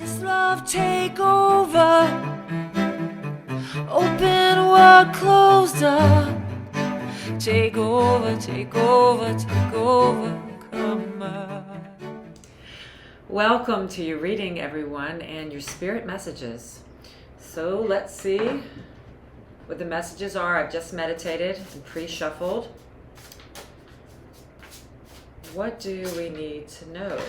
This love take over. Open what closed up. Take over, take over, take over. Come on. Welcome to your reading, everyone, and your spirit messages. So let's see what the messages are. I've just meditated and pre-shuffled. What do we need to know?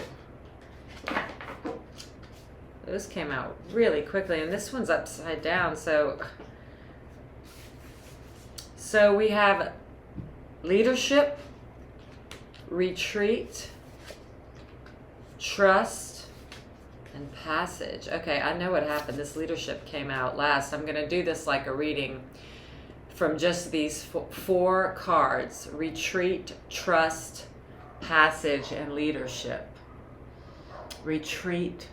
Those came out really quickly, and this one's upside down. So we have leadership, retreat, trust, and passage. Okay, I know what happened. This leadership came out last. I'm going to do this like a reading from just these four cards: retreat, trust, passage, and leadership. Retreat.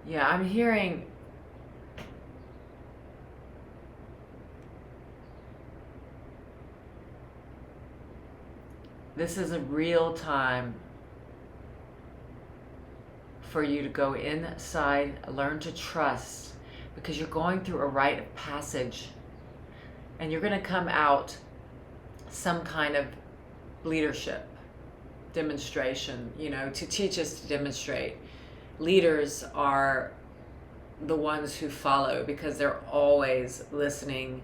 Yeah, I'm hearing this is a real time for you to go inside, learn to trust, because you're going through a rite of passage and you're going to come out some kind of leadership demonstration, to teach us to demonstrate. Leaders are the ones who follow because they're always listening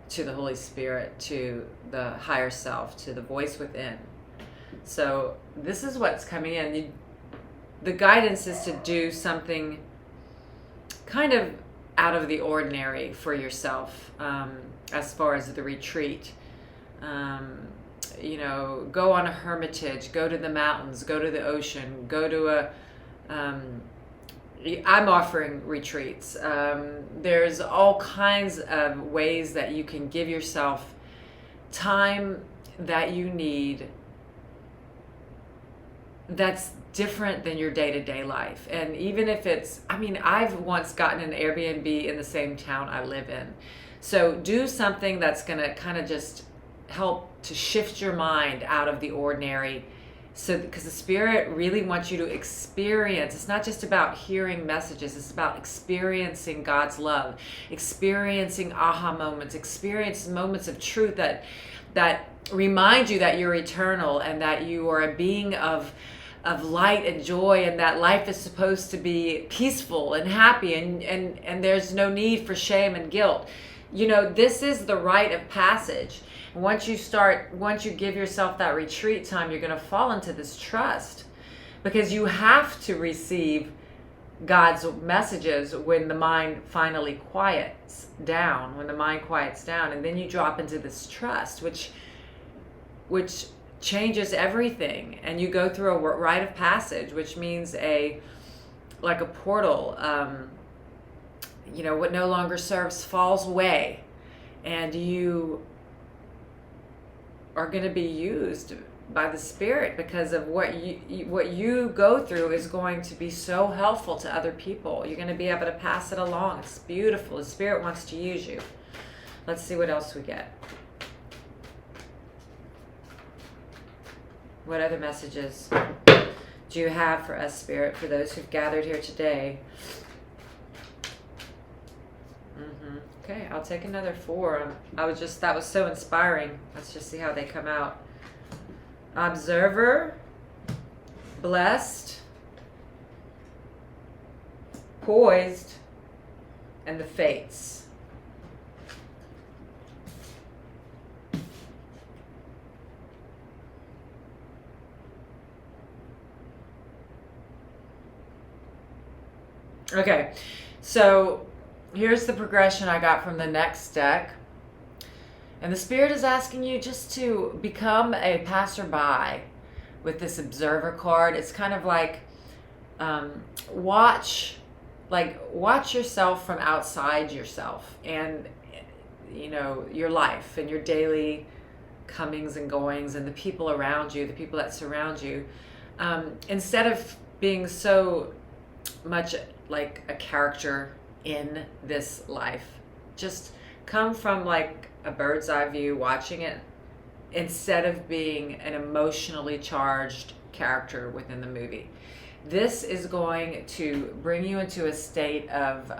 to the Holy Spirit, to the higher self, to the voice within. So this is what's coming in. The guidance is to do something kind of out of the ordinary for yourself, as far as the retreat. Go on a hermitage, go to the mountains, go to the ocean, go to I'm offering retreats. There's all kinds of ways that you can give yourself time that you need that's different than your day-to-day life. And even if I've once gotten an Airbnb in the same town I live in. So do something that's going to kind of just help to shift your mind out of the ordinary. So, because the Spirit really wants you to experience, it's not just about hearing messages, it's about experiencing God's love, experiencing aha moments, experience moments of truth that remind you that you're eternal and that you are a being of light and joy, and that life is supposed to be peaceful and happy, and there's no need for shame and guilt. This is the rite of passage. Once you give yourself that retreat time, you're going to fall into this trust, because you have to receive God's messages when the mind finally quiets down, and then you drop into this trust, which changes everything. And you go through a rite of passage, which means like a portal. What no longer serves falls away, and you are going to be used by the Spirit, because of what you go through is going to be so helpful to other people. You're going to be able to pass it along. It's beautiful. The Spirit wants to use you. Let's see what else we get. What other messages do you have for us, Spirit, for those who've gathered here today? Okay, I'll take another 4. That was so inspiring. Let's just see how they come out. Observer, blessed, poised, and the fates. Okay, so here's the progression I got from the next deck. And the Spirit is asking you just to become a passerby with this observer card. It's kind of like watch yourself from outside yourself, and your life and your daily comings and goings, and the people around you, the people that surround you. Instead of being so much like a character in this life, just come from like a bird's eye view, watching it instead of being an emotionally charged character within the movie. This is going to bring you into a state of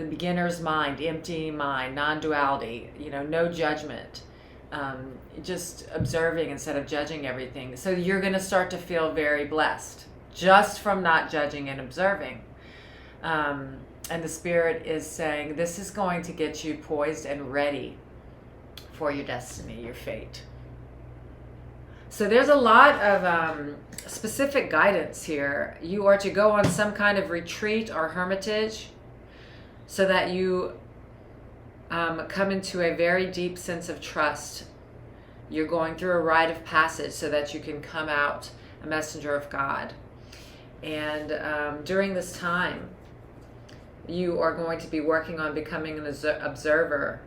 beginner's mind, empty mind, non-duality, no judgment, just observing instead of judging everything. So you're going to start to feel very blessed just from not judging and observing. And the Spirit is saying this is going to get you poised and ready for your destiny, your fate. So there's a lot of specific guidance here. You are to go on some kind of retreat or hermitage so that you come into a very deep sense of trust. You're going through a rite of passage so that you can come out a messenger of God. And during this time, you are going to be working on becoming an observer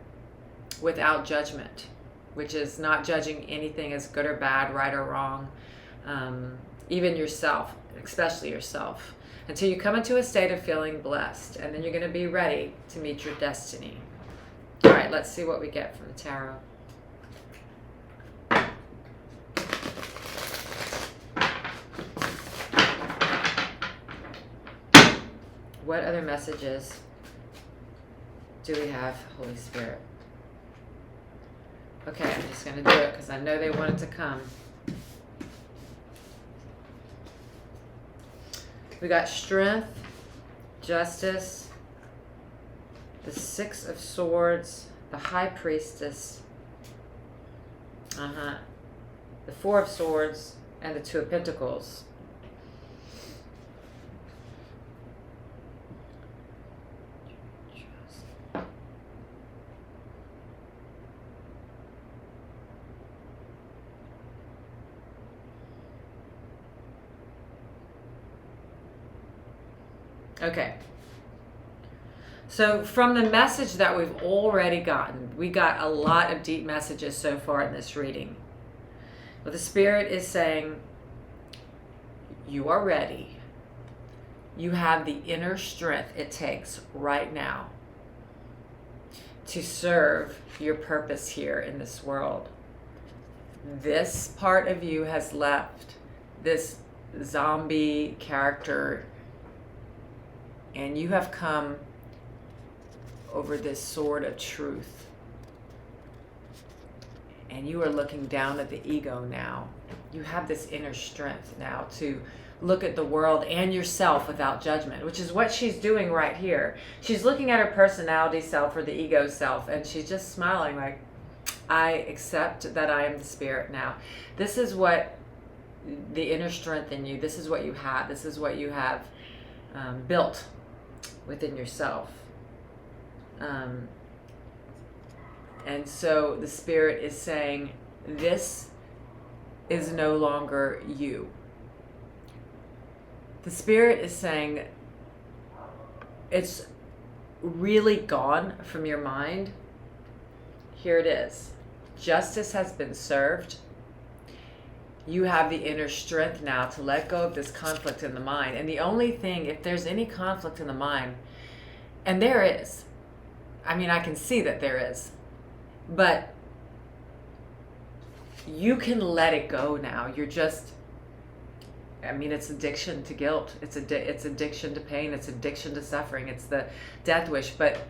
without judgment, which is not judging anything as good or bad, right or wrong, even yourself, especially yourself, until you come into a state of feeling blessed, and then you're going to be ready to meet your destiny. All right, let's see what we get from the tarot. What other messages do we have, Holy Spirit? Okay, I'm just going to do it because I know they wanted to come. We got strength, justice, the Six of Swords, the High Priestess, the Four of Swords, and the Two of Pentacles. Okay. So from the message that we've already gotten, we got a lot of deep messages so far in this reading. But the Spirit is saying, you are ready. You have the inner strength it takes right now to serve your purpose here in this world. This part of you has left this zombie character, and you have come over this sword of truth. And you are looking down at the ego now. You have this inner strength now to look at the world and yourself without judgment, which is what she's doing right here. She's looking at her personality self or the ego self, and she's just smiling like, I accept that I am the Spirit now. This is what the inner strength in you, this is what you have. This is what you have built within yourself. And so the Spirit is saying, this is no longer you. The Spirit is saying, it's really gone from your mind. Here it is. Justice has been served. You have the inner strength now to let go of this conflict in the mind. And the only thing, if there's any conflict in the mind, and there is, I mean, I can see that there is, but you can let it go now. You're just, I mean, it's addiction to guilt. It's addiction to pain. It's addiction to suffering. It's the death wish. But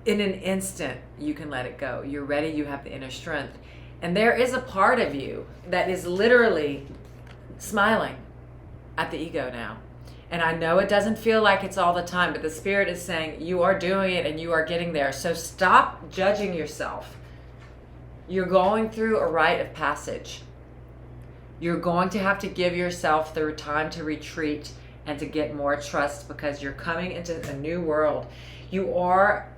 in an instant, you can let it go. You're ready. You have the inner strength. And there is a part of you that is literally smiling at the ego now. And I know it doesn't feel like it's all the time, but the Spirit is saying you are doing it and you are getting there. So stop judging yourself. You're going through a rite of passage. You're going to have to give yourself the time to retreat and to get more trust, because you're coming into a new world. You are,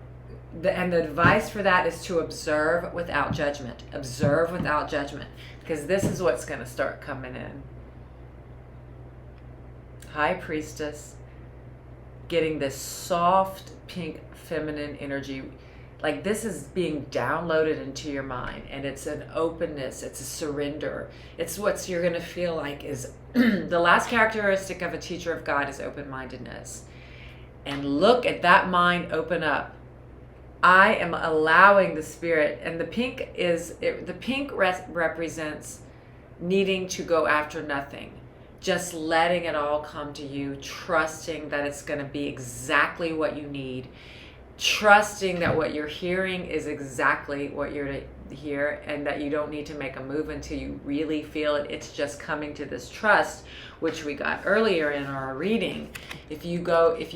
and the advice for that is to observe without judgment. Observe without judgment, because this is what's going to start coming in. High Priestess, getting this soft pink feminine energy. Like this is being downloaded into your mind, and it's an openness, it's a surrender. It's what you're going to feel like is the last characteristic of a teacher of God is open-mindedness. And look at that mind open up. I am allowing the Spirit, and the pink represents needing to go after nothing, just letting it all come to you, trusting that it's going to be exactly what you need, trusting that what you're hearing is exactly what you're to hear, and that you don't need to make a move until you really feel it. It's just coming to this trust, which we got earlier in our reading. If you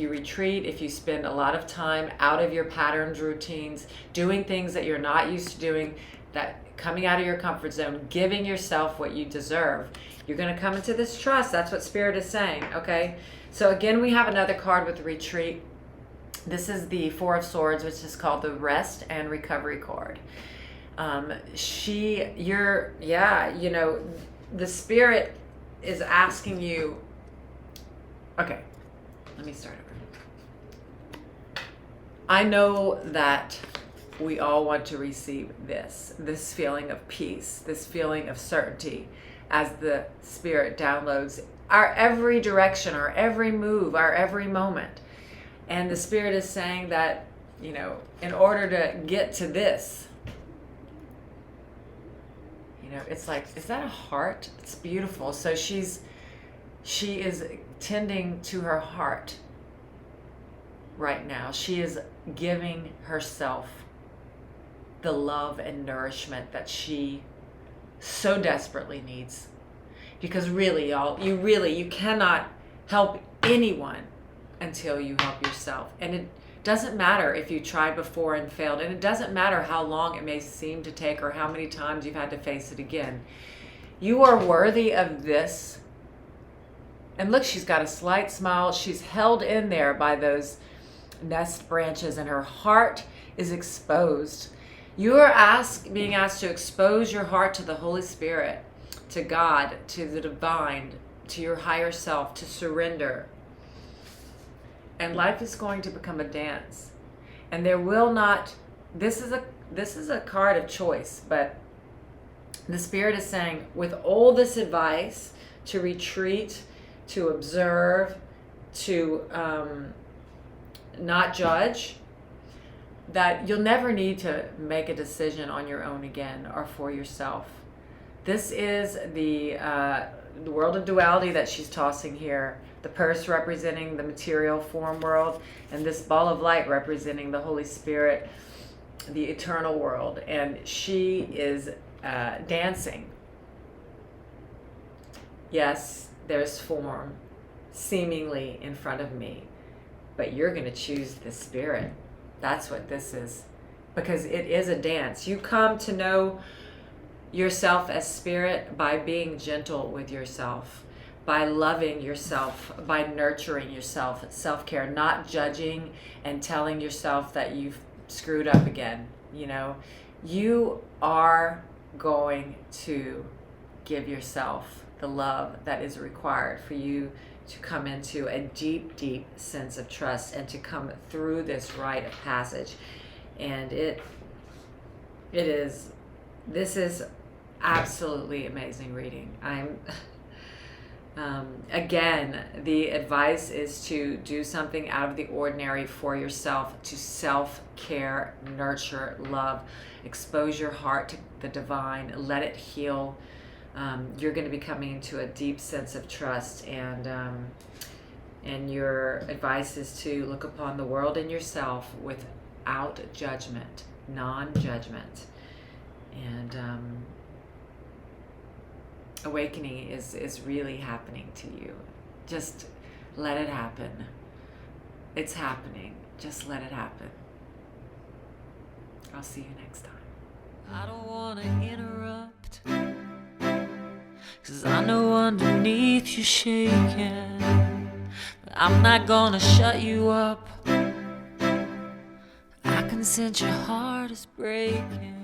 retreat, if you spend a lot of time out of your patterns, routines, doing things that you're not used to doing, that coming out of your comfort zone, giving yourself what you deserve, you're going to come into this trust. That's what Spirit is saying. Okay, so again, we have another card with retreat. This is the Four of Swords, which is called the Rest and Recovery card. The Spirit is asking you, okay, let me start over. I know that we all want to receive this feeling of peace, this feeling of certainty, as the Spirit downloads our every direction, our every move, our every moment. And the Spirit is saying that, in order to get to this, it's like, is that a heart? It's beautiful. So she is tending to her heart right now. She is giving herself the love and nourishment that she so desperately needs. Because really, y'all, you cannot help anyone until you help yourself. And it doesn't matter if you tried before and failed, and it doesn't matter how long it may seem to take or how many times you've had to face it again. You are worthy of this. And look, she's got a slight smile. She's held in there by those nest branches, and her heart is exposed. You are being asked to expose your heart to the Holy Spirit, to God, to the divine, to your higher self, to surrender. And life is going to become a dance. And there will not, this is a card of choice, but the Spirit is saying, with all this advice, to retreat, to observe, to not judge, that you'll never need to make a decision on your own again or for yourself. This is the world of duality that she's tossing here. The purse representing the material form world, and this ball of light representing the Holy Spirit, the eternal world. And she is dancing. Yes, there's form seemingly in front of me, but you're going to choose the Spirit. That's what this is, because it is a dance. You come to know yourself as Spirit by being gentle with yourself, by loving yourself, by nurturing yourself, self-care, not judging and telling yourself that you've screwed up again. You are going to give yourself the love that is required for you to come into a deep, deep sense of trust and to come through this rite of passage. And this is absolutely amazing reading. Again, the advice is to do something out of the ordinary for yourself, to self-care, nurture, love, expose your heart to the divine, let it heal. You're going to be coming into a deep sense of trust, and your advice is to look upon the world and yourself without judgment, non-judgment. And awakening is really happening to you. Just let it happen. It's happening. Just let it happen. I'll see you next time. I don't want to interrupt, 'cause I know underneath you shaking, but I'm not gonna shut you up. I can sense your heart is breaking.